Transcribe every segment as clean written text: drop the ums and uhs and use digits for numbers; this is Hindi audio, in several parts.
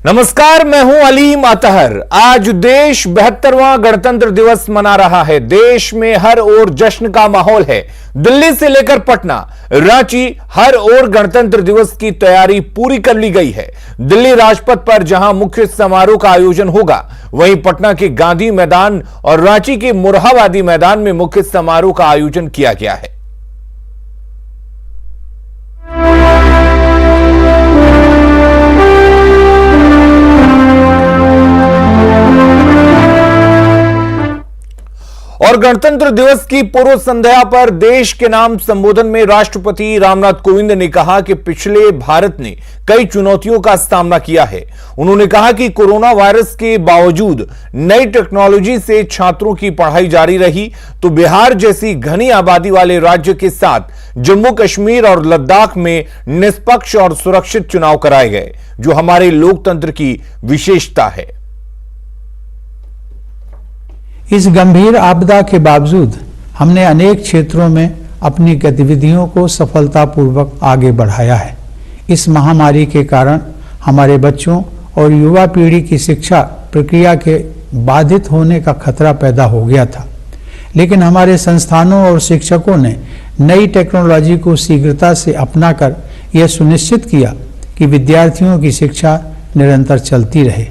नमस्कार, मैं हूं अलीम अतहर। आज देश 72वां गणतंत्र दिवस मना रहा है। देश में हर ओर जश्न का माहौल है। दिल्ली से लेकर पटना, रांची, हर ओर गणतंत्र दिवस की तैयारी पूरी कर ली गई है। दिल्ली राजपथ पर जहां मुख्य समारोह का आयोजन होगा, वहीं पटना के गांधी मैदान और रांची के मोरहाबादी मैदान में मुख्य समारोह का आयोजन किया गया है। और गणतंत्र दिवस की पूर्व संध्या पर देश के नाम संबोधन में राष्ट्रपति रामनाथ कोविंद ने कहा कि पिछले भारत ने कई चुनौतियों का सामना किया है। उन्होंने कहा कि कोरोना वायरस के बावजूद नई टेक्नोलॉजी से छात्रों की पढ़ाई जारी रही, तो बिहार जैसी घनी आबादी वाले राज्य के साथ जम्मू कश्मीर और लद्दाख में निष्पक्ष और सुरक्षित चुनाव कराए गए, जो हमारे लोकतंत्र की विशेषता है। इस गंभीर आपदा के बावजूद हमने अनेक क्षेत्रों में अपनी गतिविधियों को सफलतापूर्वक आगे बढ़ाया है। इस महामारी के कारण हमारे बच्चों और युवा पीढ़ी की शिक्षा प्रक्रिया के बाधित होने का खतरा पैदा हो गया था, लेकिन हमारे संस्थानों और शिक्षकों ने नई टेक्नोलॉजी को शीघ्रता से अपनाकर यह सुनिश्चित किया कि विद्यार्थियों की शिक्षा निरंतर चलती रहे।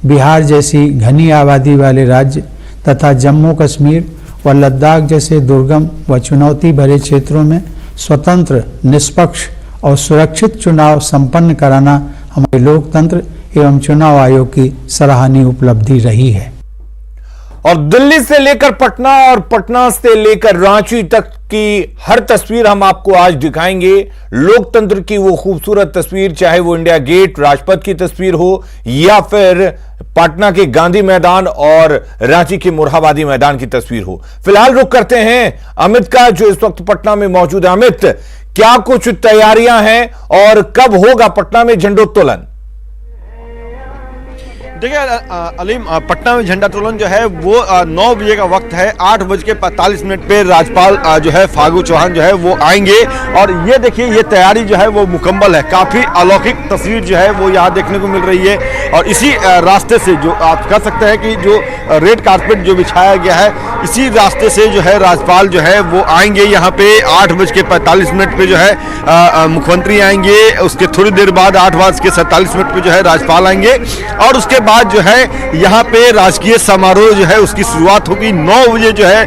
बिहार जैसी घनी आबादी वाले राज्य तथा जम्मू कश्मीर व लद्दाख जैसे दुर्गम व चुनौती भरे क्षेत्रों में स्वतंत्र, निष्पक्ष और सुरक्षित चुनाव संपन्न कराना हमारे लोकतंत्र एवं चुनाव आयोग की सराहनीय उपलब्धि रही है। और दिल्ली से लेकर पटना और पटना से लेकर रांची तक की हर तस्वीर हम आपको आज दिखाएंगे। लोकतंत्र की वो खूबसूरत तस्वीर, चाहे वो इंडिया गेट, राजपथ की तस्वीर हो या फिर पटना के गांधी मैदान और रांची के मोरहाबादी मैदान की तस्वीर हो। फिलहाल रुख करते हैं अमित का, जो इस वक्त पटना में मौजूद है। अमित, क्या कुछ तैयारियां हैं और कब होगा पटना में झंडोत्तोलन? देखिए अलीम, पटना में झंडोत्तोलन जो है वो 9 बजे का वक्त है। 8:45 पे राज्यपाल जो है फागू चौहान जो है वो आएंगे। और ये देखिए, ये तैयारी जो है वो मुकम्मल है। काफ़ी अलौकिक तस्वीर जो है वो यहाँ देखने को मिल रही है। और इसी रास्ते से जो आप कह सकते हैं कि जो रेड कारपेट जो बिछाया गया है, इसी रास्ते से जो है राज्यपाल जो है वो आएंगे यहाँ पे। 8:45 पे जो है मुख्यमंत्री आएंगे। उसके थोड़ी देर बाद 8:47 पे जो है राज्यपाल आएंगे। और उसके बाद जो है यहाँ पे राजकीय समारोह जो है उसकी शुरुआत होगी। 9 बजे जो है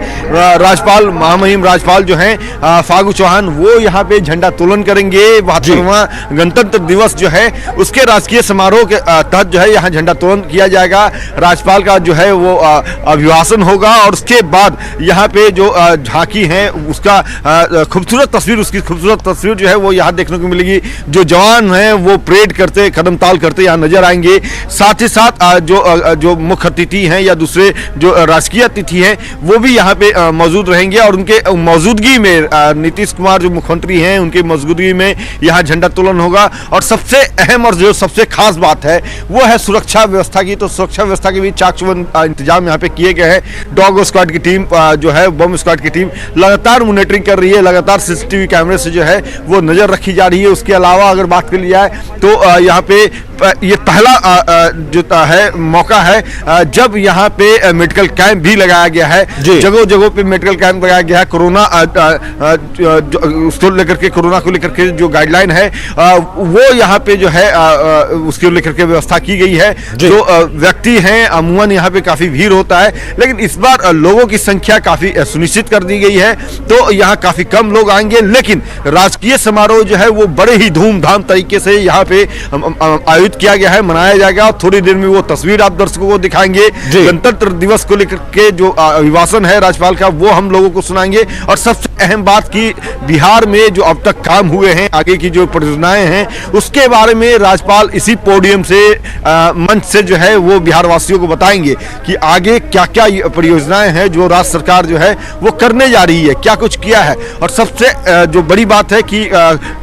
राज्यपाल, महामहिम राज्यपाल जो हैं फागू चौहान, वो यहाँ पे झंडोत्तोलन करेंगे। 72वां गणतंत्र दिवस जो है उसके राजकीय समारोह के तहत जो है यहाँ झंडोत्तोलन किया जाएगा। राज्यपाल का जो है वो अभिभाषण होगा और उसके बाद यहाँ पे जो झांकी है उसका खूबसूरत तस्वीर, उसकी खूबसूरत तस्वीर जो है वो यहाँ देखने को मिलेगी। जो जवान हैं वो परेड करते, कदम ताल करते यहाँ नजर आएंगे। साथ ही साथ जो मुख्य अतिथि हैं या दूसरे जो राजकीय अतिथि हैं वो भी यहाँ पे मौजूद रहेंगे। और उनके मौजूदगी में नीतीश कुमार जो मुख्यमंत्री हैं, उनकी मौजूदगी में यहाँ झंडोत्तोलन होगा। और सबसे अहम और जो सबसे खास बात है वो है सुरक्षा व्यवस्था की। तो सुरक्षा व्यवस्था के भी चाक चौबंद इंतजाम यहाँ पे किए गए हैं। डॉग स्क्वाड की टीम जो है, बम स्क्वाड की टीम लगातार मॉनिटरिंग कर रही है। लगातार सीसीटीवी कैमरे से जो है वो नजर रखी जा रही है। उसके अलावा अगर बात कर लिया है तो यहाँ पे ये पहला जो है मौका है जब यहाँ पे मेडिकल कैंप भी लगाया गया है। जगह जगह पे मेडिकल कैंप लगाया गया है। कोरोना उसको लेकर के, कोरोना को लेकर के जो गाइडलाइन है वो यहाँ पे जो है उसको लेकर के व्यवस्था की गई है। जो व्यक्ति हैं, अमूमन यहाँ पे काफी भीड़ होता है, लेकिन इस बार लोगों की संख्या काफी सुनिश्चित कर दी गई है। तो यहाँ काफी कम लोग आएंगे, लेकिन राजकीय समारोह जो है वो बड़े ही धूमधाम तरीके से यहाँ पे आयोजित किया गया है, मनाया जाएगा। और थोड़ी देर में वो तस्वीर आप दर्शकों को दिखाएंगे। गणतंत्र दिवस को लेकर के जो अभिभाषण है राज्यपाल का, वो हम लोगों को सुनाएंगे। और सबसे अहम बात की, बिहार में जो अब तक काम हुए हैं, आगे की जो परियोजनाएं हैं, उसके बारे में राज्यपाल इसी पोडियम से, मंच से जो है वो बिहार वासियों को बताएंगे कि आगे क्या क्या परियोजनाएं हैं जो राज्य सरकार जो है वो करने जा रही है, क्या कुछ किया है। और सबसे जो बड़ी बात है कि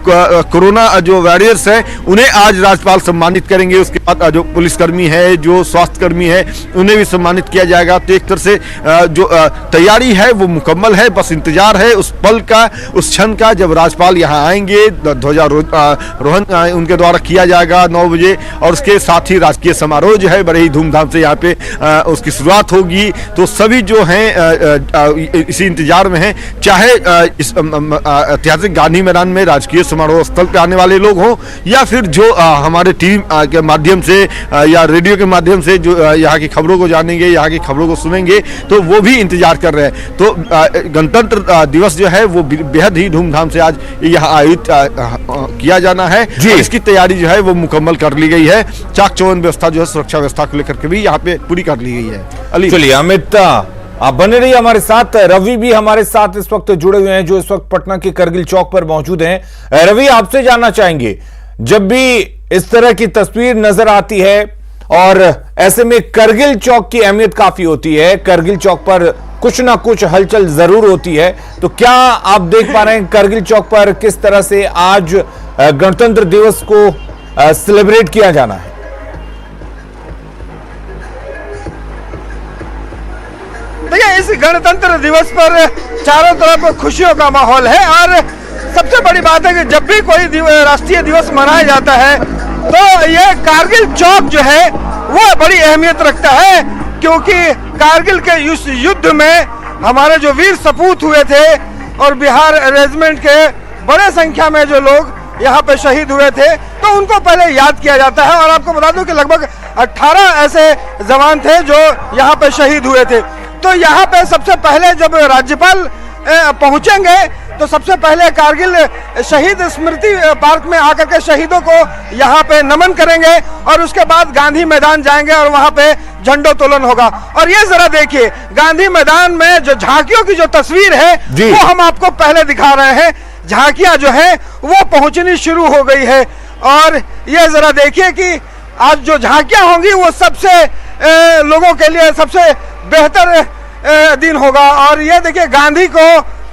कोरोना जो वॉरियर्स हैं उन्हें आज राज्यपाल सम्मानित करेंगे। उसके बाद जो पुलिसकर्मी है, जो स्वास्थ्यकर्मी है, उन्हें भी सम्मानित किया जाएगा। तो एक तरह से जो तैयारी है वो मुकम्मल है, बस इंतजार है उस पल का, उस क्षण का जब राज्यपाल यहाँ आएंगे। ध्वजारोहण उनके द्वारा किया जाएगा 9 बजे और उसके साथ ही राजकीय समारोह जो है बड़े ही धूमधाम से यहाँ पे उसकी शुरुआत होगी। तो सभी जो हैं इसी इंतजार में हैं, चाहे इस ऐतिहासिक गांधी मैदान में राजकीय समारोह स्थल पे आने वाले लोग हों या फिर जो हमारे टीम के माध्यम से या रेडियो के माध्यम से जो यहाँ की खबरों को जानेंगे, यहाँ की खबरों को सुनेंगे, तो वो भी इंतजार कर रहे हैं। तो गणतंत्र दिवस जो है वो बेहद ही धूमधाम से आज यहाँ आयोजित किया जाना है। इसकी तैयारी जो है वो मुकम्मल कर ली गई है। चाक चौबंद व्यवस्था जो है सुरक्षा व्यवस्था को लेकर के भी यहाँ पे पूरी कर ली गई है। अली, चलिए अमित, आप बने रहिए हमारे साथ। रवि भी हमारे साथ इस वक्त जुड़े हुए हैं, जो इस वक्त पटना के करगिल चौक पर मौजूद हैं। रवि, आपसे जानना चाहेंगे, जब भी इस तरह की तस्वीर नजर आती है और ऐसे में करगिल चौक की अहमियत काफी होती है, करगिल चौक पर कुछ ना कुछ हलचल जरूर होती है, तो क्या आप देख पा रहे हैं करगिल चौक पर किस तरह से आज गणतंत्र दिवस को सेलिब्रेट किया जाना है? देखिए, इस गणतंत्र दिवस पर चारों तरफ खुशियों का माहौल है और सबसे बड़ी बात है कि जब भी कोई राष्ट्रीय दिवस मनाया जाता है तो ये कारगिल चौक जो है वो बड़ी अहमियत रखता है, क्योंकि कारगिल के इस युद्ध में हमारे जो वीर सपूत हुए थे और बिहार रेजिमेंट के बड़े संख्या में जो लोग यहाँ पे शहीद हुए थे, तो उनको पहले याद किया जाता है। और आपको बता दूं कि लगभग 18 ऐसे जवान थे जो यहाँ पे शहीद हुए थे। तो यहाँ पे सबसे पहले जब राज्यपाल पहुंचेंगे तो सबसे पहले कारगिल शहीद स्मृति पार्क में आकर के शहीदों को यहाँ पे नमन करेंगे और उसके बाद गांधी मैदान जाएंगे और वहाँ पे झंडोत्तोलन होगा। और ये जरा देखिए, गांधी मैदान में जो झांकियों की जो तस्वीर है वो हम आपको पहले दिखा रहे हैं। झांकियां जो है वो पहुंचनी शुरू हो गई है और ये जरा देखिए कि आज जो झांकियां होंगी वो सबसे लोगों के लिए सबसे बेहतर दिन होगा। और ये देखिए, गांधी को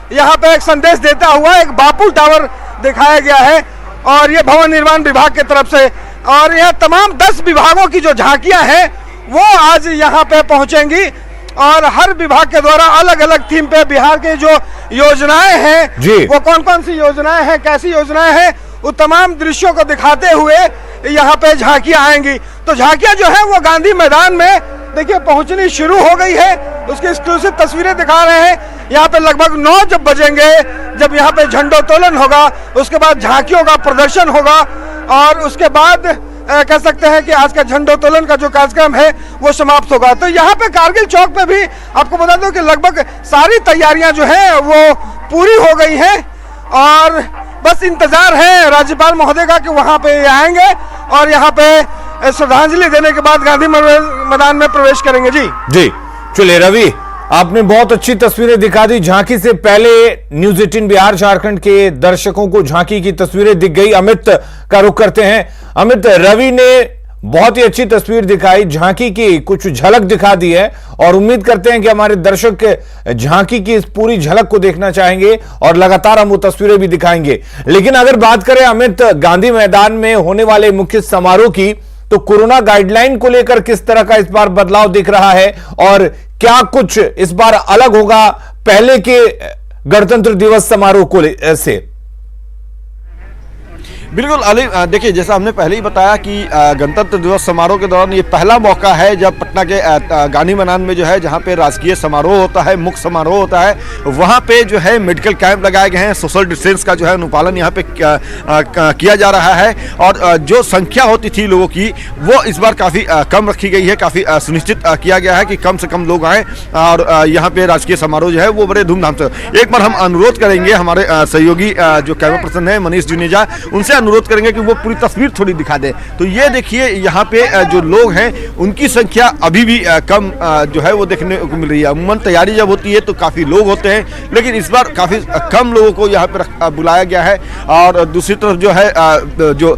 यहाँ पे एक संदेश देता हुआ एक बापू टावर दिखाया गया है और ये भवन निर्माण विभाग की तरफ से, और यह तमाम 10 विभागों की जो झांकियां हैं वो आज यहाँ पे पहुंचेंगी और हर विभाग के द्वारा अलग अलग थीम पे बिहार के जो योजनाएं हैं वो कौन कौन सी योजनाएं हैं, कैसी योजनाएं हैं, वो तमाम दृश्यों को दिखाते हुए यहाँ पे झांकियां आएंगी। तो झांकियां जो है वो गांधी मैदान में देखिए पहुंचनी शुरू हो गई है। उसकी एक्सक्लूसिव तस्वीरें दिखा रहे हैं। यहाँ पे लगभग 9 जब बजेंगे, जब यहाँ पे झंडोत्तोलन होगा, उसके बाद झांकियों का प्रदर्शन होगा और उसके बाद कह सकते हैं कि आज का झंडोत्तोलन का जो कार्यक्रम है वो समाप्त होगा। तो यहाँ पे कारगिल चौक पे भी आपको बता दूं कि लगभग सारी तैयारियां जो है वो पूरी हो गई हैं और बस इंतजार है राज्यपाल महोदय का कि वहाँ पे आएंगे और यहाँ पे श्रद्धांजलि देने के बाद गांधी मैदान में प्रवेश करेंगे। जी चलिए रवि, आपने बहुत अच्छी तस्वीरें दिखा दी। झांकी से पहले न्यूज 18 बिहार झारखंड के दर्शकों को झांकी की तस्वीरें दिख गई। अमित का रुख करते हैं। अमित, रवि ने बहुत ही अच्छी तस्वीर दिखाई, झांकी की कुछ झलक दिखा दी है और उम्मीद करते हैं कि हमारे दर्शक झांकी की इस पूरी झलक को देखना चाहेंगे और लगातार हम वो तस्वीरें भी दिखाएंगे। लेकिन अगर बात करें अमित, गांधी मैदान में होने वाले मुख्य समारोह की, तो कोरोना गाइडलाइन को लेकर किस तरह का इस बार बदलाव दिख रहा है और क्या कुछ इस बार अलग होगा पहले के गणतंत्र दिवस समारोह को से? बिल्कुल अली, देखिए जैसा हमने पहले ही बताया कि गणतंत्र दिवस समारोह के दौरान ये पहला मौका है जब पटना के गांधी मैदान में जो है जहां पे राजकीय समारोह होता है, मुख्य समारोह होता है, वहां पे जो है मेडिकल कैंप लगाए गए हैं। सोशल डिस्टेंस का जो है अनुपालन यहाँ पे किया जा रहा है और जो संख्या होती थी लोगों की वो इस बार काफ़ी कम रखी गई है। काफ़ी सुनिश्चित किया गया है कि कम से कम लोग आएँ और यहाँ पे राजकीय समारोह जो है वो बड़े धूमधाम से। एक बार हम अनुरोध करेंगे हमारे सहयोगी जो कैमरा पर्सन है मनीष जुनेजा, उनसे अनुरोध करेंगे कि वो पूरी तस्वीर थोड़ी दिखा दे। तो ये देखिए यहाँ पे जो लोग हैं उनकी संख्या अभी भी कम जो है वो देखने को मिल रही है। अमूमन तैयारी जब होती है तो काफ़ी लोग होते हैं, लेकिन इस बार काफ़ी कम लोगों को यहाँ पे बुलाया गया है। और दूसरी तरफ जो है जो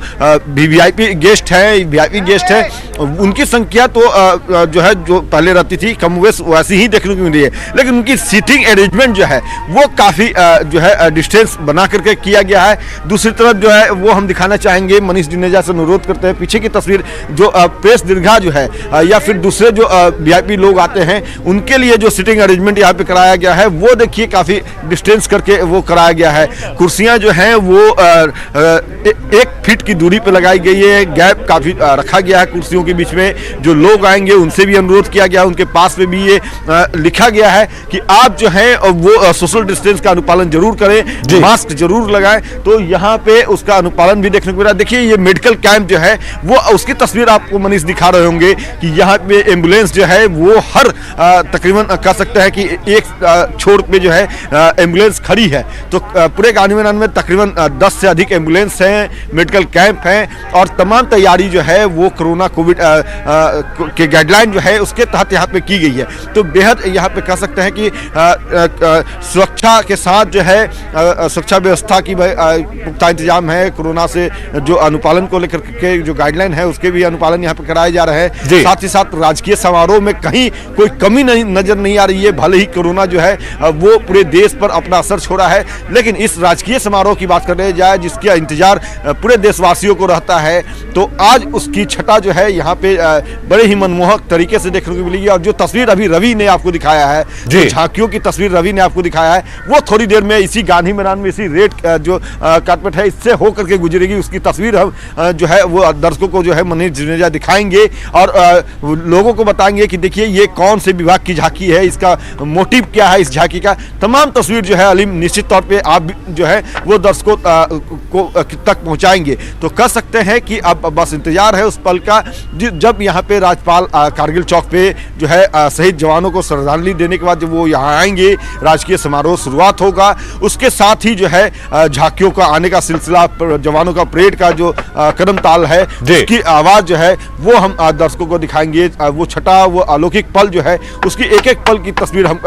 वीआईपी गेस्ट हैं उनकी संख्या तो जो है जो पहले रहती थी कम वैसी ही देखने को मिल रही है, लेकिन उनकी सीटिंग अरेंजमेंट जो है वो काफ़ी जो है डिस्टेंस बना करके किया गया है। दूसरी तरफ जो है वो वो हम दिखाना चाहेंगे। मनीष जुनेजा से अनुरोध करते हैं पीछे की तस्वीर जो प्रेस दीर्घा जो है या फिर दूसरे जो वीआईपी लोग आते हैं उनके लिए जो सिटिंग अरेंजमेंट यहाँ पे कराया गया है वो देखिए काफी डिस्टेंस करके वो कराया गया है। कुर्सियां जो हैं वो 1 फीट की दूरी पे लगाई गई है, गैप काफी रखा गया है कुर्सियों के बीच में। जो लोग आएंगे उनसे भी अनुरोध किया गया, उनके पास में भी ये लिखा गया है कि आप जो है वो सोशल डिस्टेंस का अनुपालन जरूर करें, मास्क जरूर लगाएं। तो यहाँ पे उसका अनुपालन भी देखने को मिला। देखिए ये मेडिकल कैंप जो है वो उसकी तस्वीर आपको मनीष दिखा रहे होंगे कि यहाँ पे एम्बुलेंस जो है वो हर तकरीबन कह सकते हैं कि एक छोर पे जो है एम्बुलेंस खड़ी है। तो पूरे गांधी मैदान में तकरीबन 10 से अधिक एम्बुलेंस हैं, मेडिकल कैंप हैं और तमाम तैयारी जो है वो कोरोना कोविड के गाइडलाइन जो है उसके तहत यहाँ पे की गई है। तो बेहद यहाँ पे कह सकते हैं कि सुरक्षा के साथ जो है सुरक्षा व्यवस्था की पुख्ता इंतजाम है। कोरोना से जो अनुपालन को लेकर के जो गाइडलाइन है उसके भी अनुपालन यहाँ पे कराए जा रहे हैं। साथ ही साथ राजकीय समारोह में कहीं कोई कमी नजर नहीं आ रही है। भले ही कोरोना जो है वो पूरे देश पर अपना असर छोड़ा है, लेकिन इस राजकीय समारोह की बात करने जाए जिसका इंतजार पूरे देशवासियों को रहता है, तो आज उसकी छटा जो है यहाँ पे बड़े ही मनमोहक तरीके से देखने को मिलेगी। और जो तस्वीर अभी रवि ने आपको दिखाया है, जो झांकियों की तस्वीर रवि ने आपको दिखाया है, वो थोड़ी देर में इसी गांधी मैदान में इसी रेड जो कारपेट है इससे होकर के गुजरेगी। उसकी तस्वीर हम जो है वो दर्शकों को जो है मनीष जुनेजा दिखाएंगे और लोगों को बताएंगे कि देखिए ये कौन से विभाग की झांकी है, इसका मोटिव क्या है इस झांकी का। तमाम तस्वीर जो है अलीम निश्चित तौर पे आप जो है वो दर्शकों को तक पहुंचाएंगे। तो कह सकते हैं कि अब बस इंतजार है उस पल का जब यहाँ पे राज्यपाल कारगिल चौक पे जो है शहीद जवानों को श्रद्धांजलि देने के बाद जब वो यहाँ आएंगे, राजकीय समारोह शुरुआत होगा। उसके साथ ही जो है झांकियों का आने का सिलसिला, जवानों का परेड का जो कदम ताल है उसकी आवाज जो है वो हम दर्शकों को दिखाएंगे। वो छठा वो अलौकिक पल जो है उसकी एक एक पल की तस्वीर हम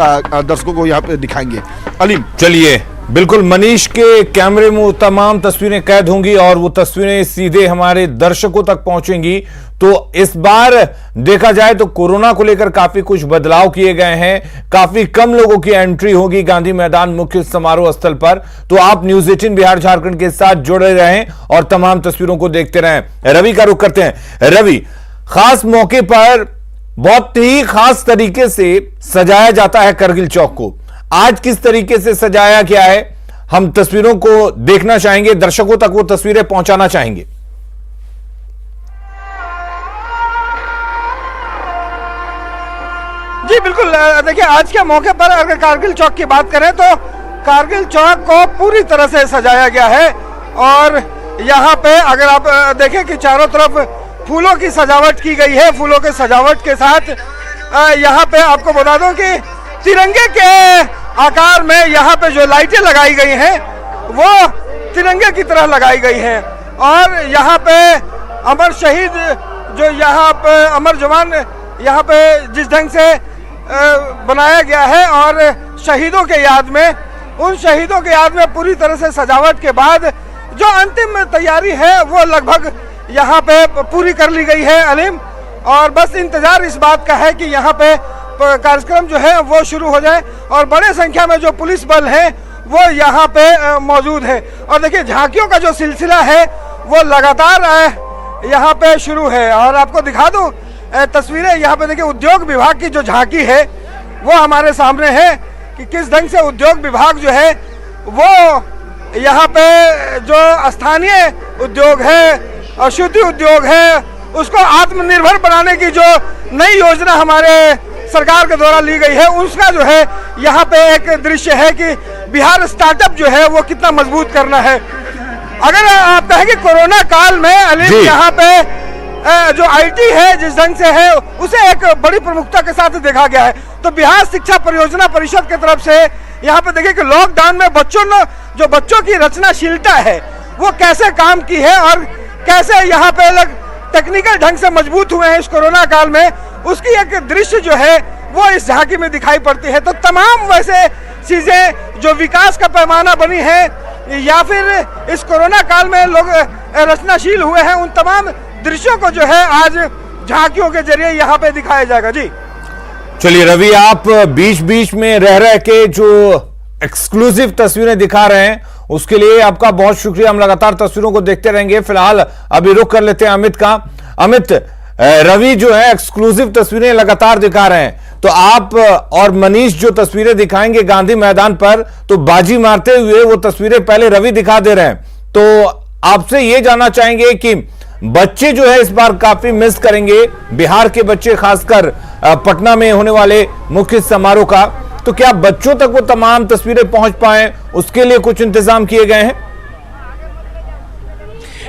दर्शकों को यहाँ पे दिखाएंगे। अलीम चलिए, बिल्कुल मनीष के कैमरे में वो तमाम तस्वीरें कैद होंगी और वो तस्वीरें सीधे हमारे दर्शकों तक पहुंचेंगी। तो इस बार देखा जाए तो कोरोना को लेकर काफी कुछ बदलाव किए गए हैं, काफी कम लोगों की एंट्री होगी गांधी मैदान मुख्य समारोह स्थल पर। तो आप न्यूज 18 बिहार झारखंड के साथ जुड़े रहें और तमाम तस्वीरों को देखते रहें। रवि का रुख करते हैं। रवि, खास मौके पर बहुत ही खास तरीके से सजाया जाता है करगिल चौक को, आज किस तरीके से सजाया गया है हम तस्वीरों को देखना चाहेंगे, दर्शकों तक वो तस्वीरें पहुंचाना चाहेंगे। जी बिल्कुल, देखिए आज के मौके पर अगर कारगिल चौक की बात करें तो कारगिल चौक को पूरी तरह से सजाया गया है और यहाँ पे अगर आप देखें कि चारों तरफ फूलों की सजावट की गई है। फूलों के सजावट के साथ यहाँ पे आपको बता दूं कि तिरंगे के आकार में यहाँ पे जो लाइटें लगाई गई हैं वो तिरंगे की तरह लगाई गई हैं और यहाँ पे अमर शहीद जो यहाँ पे अमर जवान यहाँ पे जिस ढंग से बनाया गया है और शहीदों के याद में, उन शहीदों के याद में पूरी तरह से सजावट के बाद जो अंतिम तैयारी है वो लगभग यहाँ पे पूरी कर ली गई है अलीम। और बस इंतजार इस बात का है कि यहाँ पे कार्यक्रम जो है वो शुरू हो जाए और बड़े संख्या में जो पुलिस बल है वो यहाँ पे मौजूद है। और देखिए झांकियों का जो सिलसिला है वो लगातार यहाँ पे शुरू है और आपको दिखा दूं तस्वीरें। यहाँ पे देखिए उद्योग विभाग की जो झांकी है वो हमारे सामने है कि किस ढंग से उद्योग विभाग जो है वो यहाँ पे जो स्थानीय उद्योग है, अशुद्धि उद्योग है, उसको आत्मनिर्भर बनाने की जो नई योजना हमारे सरकार के द्वारा ली गई है उसका जो है यहाँ पे एक दृश्य है कि बिहार स्टार्टअप जो है वो कितना मजबूत करना है। अगर आप कहें कि कोरोना काल में अलीम यहाँ पे जो आईटी है जिस ढंग से है उसे एक बड़ी प्रमुखता के साथ देखा गया है, तो बिहार शिक्षा परियोजना परिषद की तरफ से यहाँ पे देखिए कि लॉकडाउन में बच्चों की रचनाशीलता है वो कैसे काम की है और कैसे यहाँ पे अलग टेक्निकल ढंग से मजबूत हुए हैं इस कोरोना काल में, उसकी एक दृश्य जो है वो इस झांकी में दिखाई पड़ती है। तो तमाम वैसे चीजें जो विकास का पैमाना बनी है या फिर इस कोरोना काल में लोग रचनाशील हुए हैं, उन तमाम दृश्यों को जो है आज झांकियों के जरिए यहाँ पे दिखाया जाएगा। जी चलिए रवि, आप बीच बीच में रह के जो एक्सक्लूसिव तस्वीरें दिखा रहे हैं उसके लिए आपका बहुत शुक्रिया। हम लगातार तस्वीरों को देखते रहेंगे। फिलहाल अभी रुक कर लेते हैं अमित का। अमित, रवि जो है एक्सक्लूसिव तस्वीरें लगातार दिखा रहे हैं, तो आप और मनीष जो तस्वीरें दिखाएंगे गांधी मैदान पर, तो बाजी मारते हुए वो तस्वीरें पहले रवि दिखा दे रहे हैं। तो आपसे ये जानना चाहेंगे कि बच्चे जो है इस बार काफी मिस करेंगे, बिहार के बच्चे, खासकर पटना में होने वाले मुख्य समारोह का, तो क्या बच्चों तक वो तमाम तस्वीरें पहुंच पाए, उसके लिए कुछ इंतजाम किए गए हैं?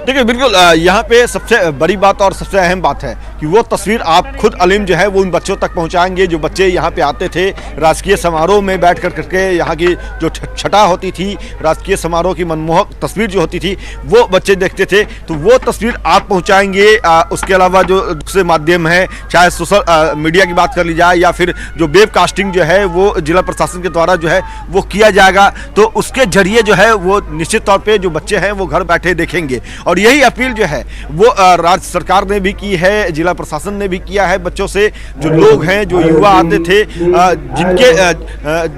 देखिए बिल्कुल, यहाँ पे सबसे बड़ी बात और सबसे अहम बात है कि वो तस्वीर आप खुद अलीम जो है वो उन बच्चों तक पहुँचाएंगे जो बच्चे यहाँ पे आते थे राजकीय समारोह में बैठ कर करके। यहाँ की जो छटा होती थी, राजकीय समारोह की मनमोहक तस्वीर जो होती थी, वो बच्चे देखते थे, तो वो तस्वीर आप पहुँचाएंगे। उसके अलावा जो दूसरे माध्यम है, चाहे सोशल मीडिया की बात कर ली जाए या फिर जो वेब कास्टिंग जो है वो जिला प्रशासन के द्वारा जो है वो किया जाएगा, तो उसके जरिए जो है वो निश्चित तौर पर जो बच्चे हैं वो घर बैठे देखेंगे। और यही अपील जो है वो राज्य सरकार ने भी की है, जिला प्रशासन ने भी किया है। बच्चों से जो लोग हैं, जो युवा आते थे, जिनके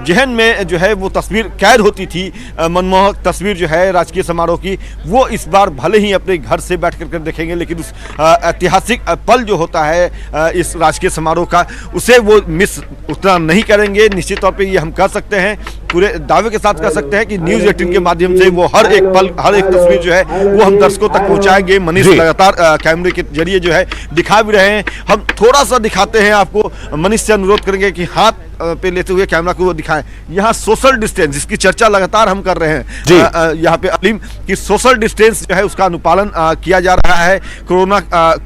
जहन में जो है वो तस्वीर कैद होती थी, मनमोहक तस्वीर जो है राजकीय समारोह की, वो इस बार भले ही अपने घर से बैठ कर देखेंगे, लेकिन उस ऐतिहासिक पल जो होता है इस राजकीय समारोह का, उसे वो मिस उतना नहीं करेंगे। निश्चित तौर पे ये हम कह सकते हैं, पूरे दावे के साथ कह सकते हैं कि न्यूज़ 18 के माध्यम से वो हर एक पल, हर एक तस्वीर जो है वो हम दर्शकों तक पहुंचाएंगे। मनीष लगातार कैमरे के जरिए जो है दिखा भी रहे हैं। हम थोड़ा सा दिखाते हैं आपको। मनीष से अनुरोध करेंगे कि हाथ पे लेते हुए कैमरा को वो दिखाएं। यहाँ सोशल डिस्टेंस, जिसकी चर्चा लगातार हम कर रहे हैं यहाँ पे अलीम, कि सोशल डिस्टेंस जो है उसका अनुपालन किया जा रहा है। कोरोना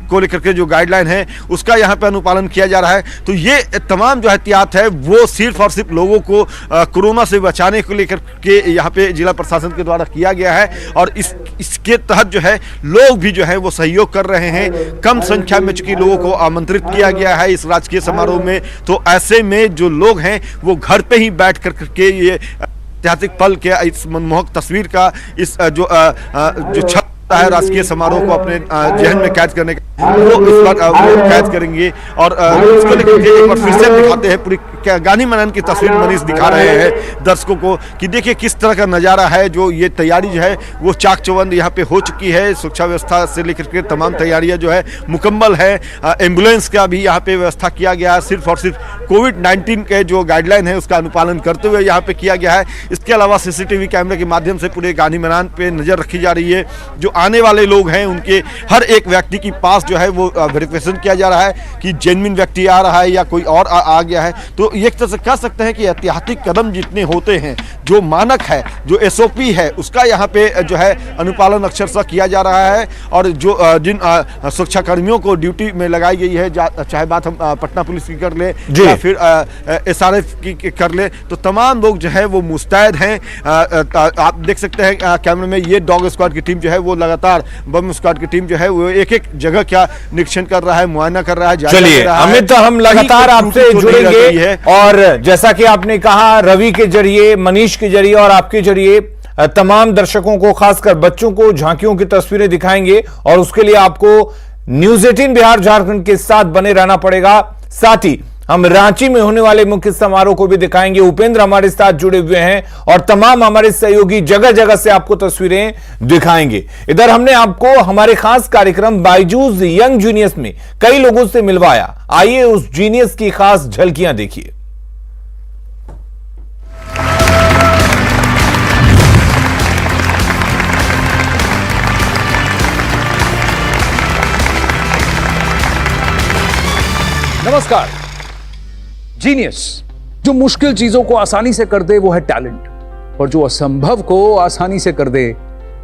को लेकर के जो गाइडलाइन है उसका यहाँ पे अनुपालन किया जा रहा है। तो ये तमाम जो एहतियात है वो सिर्फ और सिर्फ लोगों को कोरोना से बचाने को लेकर के यहाँ पे जिला प्रशासन के द्वारा किया गया है। और इसके तहत जो है लोग भी जो है वो सहयोग कर रहे हैं। कम संख्या में चूंकि लोगों को आमंत्रित किया गया है इस राजकीय समारोह में, तो ऐसे में जो लोग हैं वो घर पे ही बैठ कर के ये ऐतिहासिक पल के, इस मनमोहक तस्वीर का, इस जो छत है राजकीय समारोह को अपने जहन में कैद करने का, वो इस बार वो कैद करेंगे। और इसको लेकर एक बार फिर से दिखाते हैं पूरी गांधी मैदान की तस्वीर। मनीष दिखा रहे हैं दर्शकों को कि देखिए किस तरह का नज़ारा है। जो ये तैयारी जो है वो चाक चौबंद यहाँ पे हो चुकी है। सुरक्षा व्यवस्था से लेकर के तमाम तैयारियाँ जो है मुकम्मल है। एम्बुलेंस का भी यहाँ पे व्यवस्था किया गया है। सिर्फ और सिर्फ कोविड-19 के जो गाइडलाइन है उसका अनुपालन करते हुए यहाँ पे किया गया है। इसके अलावा CCTV कैमरे के माध्यम से पूरे गांधी मैदान पे नज़र रखी जा रही है। जो आने वाले लोग हैं उनके हर एक व्यक्ति के पास जो है वो वेरिफिकेशन किया जा रहा है कि जेन्युइन व्यक्ति आ रहा है या कोई और आ गया है। तो एक तरह से कह सकते हैं कि एहतियाती कदम जितने होते हैं, जो मानक है, जो SOP है, उसका यहाँ पे जो है अनुपालन अक्षरशः किया जा रहा है। और जो जिन सुरक्षा कर्मियों को ड्यूटी में लगाई गई है, चाहे बात हम पटना पुलिस की कर ले या फिर SRF की कर ले, तो तमाम लोग जो है वो मुस्तैद हैं। आप देख सकते हैं कैमरे में, ये डॉग स्क्वाड की टीम जो है वो लगातार, बम स्क्वाड की टीम जो है वो एक एक जगह क्या निरीक्षण कर रहा है, मुआयना कर रहा है। चलिए अमित, हम लगातार आपसे जुड़ेंगे और जैसा कि आपने कहा, रवि के जरिए, मनीष के जरिए और आपके जरिए तमाम दर्शकों को, खासकर बच्चों को, झांकियों की तस्वीरें दिखाएंगे। और उसके लिए आपको न्यूज़ 18 बिहार झारखंड के साथ बने रहना पड़ेगा। साथ ही हम रांची में होने वाले मुख्य समारोह को भी दिखाएंगे। उपेंद्र हमारे साथ जुड़े हुए हैं और तमाम हमारे सहयोगी जगह जगह से आपको तस्वीरें दिखाएंगे। इधर हमने आपको हमारे खास कार्यक्रम बायजूस यंग जीनियस में कई लोगों से मिलवाया। आइए उस जीनियस की खास झलकियां देखिए। नमस्कार। जीनियस जो मुश्किल चीजों को आसानी से कर दे वो है टैलेंट, और जो असंभव को आसानी से कर दे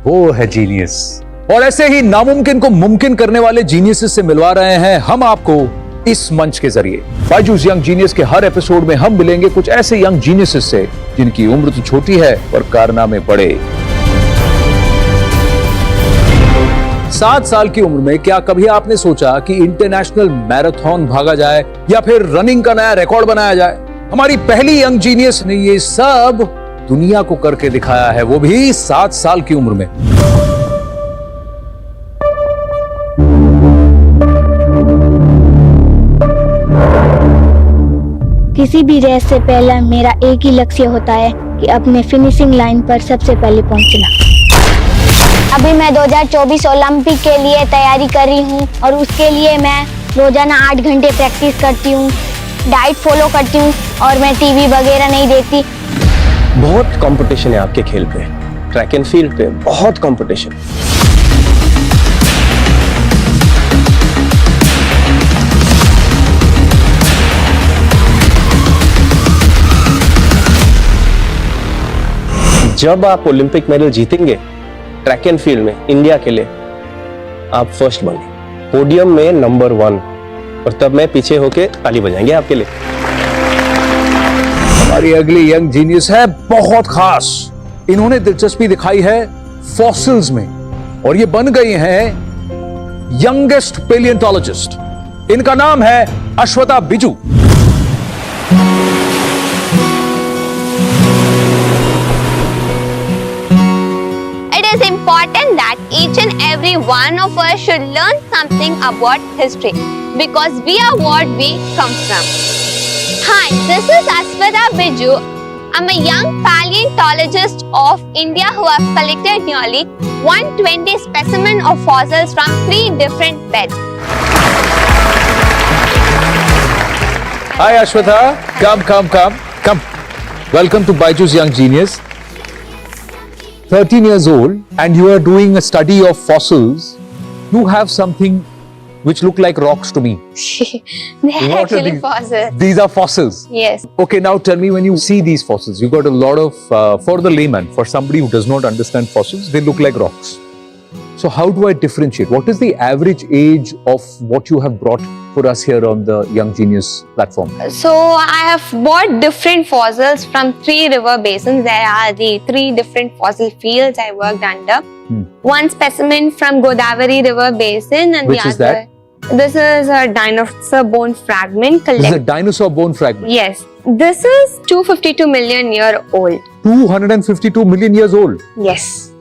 वो है जीनियस। और ऐसे ही नामुमकिन को मुमकिन करने वाले जीनियस से मिलवा रहे हैं हम आपको इस मंच के जरिए। बायजूस यंग जीनियस के हर एपिसोड में हम मिलेंगे कुछ ऐसे यंग जीनियस से जिनकी उम्र तो छोटी है पर कारनामे बड़े। 7 साल की उम्र में क्या कभी आपने सोचा कि इंटरनेशनल मैराथन भागा जाए या फिर रनिंग का नया रिकॉर्ड बनाया जाए? हमारी पहली यंग जीनियस ने ये सब दुनिया को करके दिखाया है, वो भी 7 साल की उम्र में। किसी भी रेस से पहले मेरा एक ही लक्ष्य होता है कि कि अपने फिनिशिंग लाइन पर सबसे पहले पहुंचना। अभी मैं 2024 ओलंपिक के लिए तैयारी कर रही हूं और उसके लिए मैं रोजाना 8 घंटे प्रैक्टिस करती हूं, डाइट फॉलो करती हूं और मैं टीवी वगैरह नहीं देखती। बहुत कंपटीशन है आपके खेल पे, ट्रैक एंड फील्ड पे बहुत कंपटीशन। जब आप ओलंपिक मेडल जीतेंगे ट्रैक एंड फील्ड में इंडिया के लिए, आप फर्स्ट बने पोडियम में नंबर 1, और तब मैं पीछे होके ताली बजाएंगे आपके लिए। हमारी अगली यंग जीनियस है बहुत खास। इन्होंने दिलचस्पी दिखाई है फॉसिल्स में और ये बन गई हैं यंगेस्ट पेलियोंटोलॉजिस्ट। इनका नाम है Ashwatha Biju. It is important that each and every one of us should learn something about history because we are what we come from. Hi, this is Ashwata Biju. I'm a young paleontologist of India who have collected nearly 120 specimens of fossils from 3 different beds. Hi Ashwatha, come. Welcome to Byju's Young Genius. 13 years old and you are doing a study of fossils. You have something which look like rocks to me. They're What are actually these? fossils. These are fossils. Yes. Okay, now tell me, when you see these fossils, you got a lot of, for the layman, for somebody who does not understand fossils, they look like rocks. So how do I differentiate? What is the average age of what you have brought for us here on the Young Genius platform? So I have bought different fossils from 3 river basins. There are the 3 different fossil fields I worked under. One specimen from Godavari River Basin and Which the is other. that? This is a dinosaur bone fragment This is a collected. dinosaur bone fragment. Yes. This is 252 million year old. 252 million years old. Yes.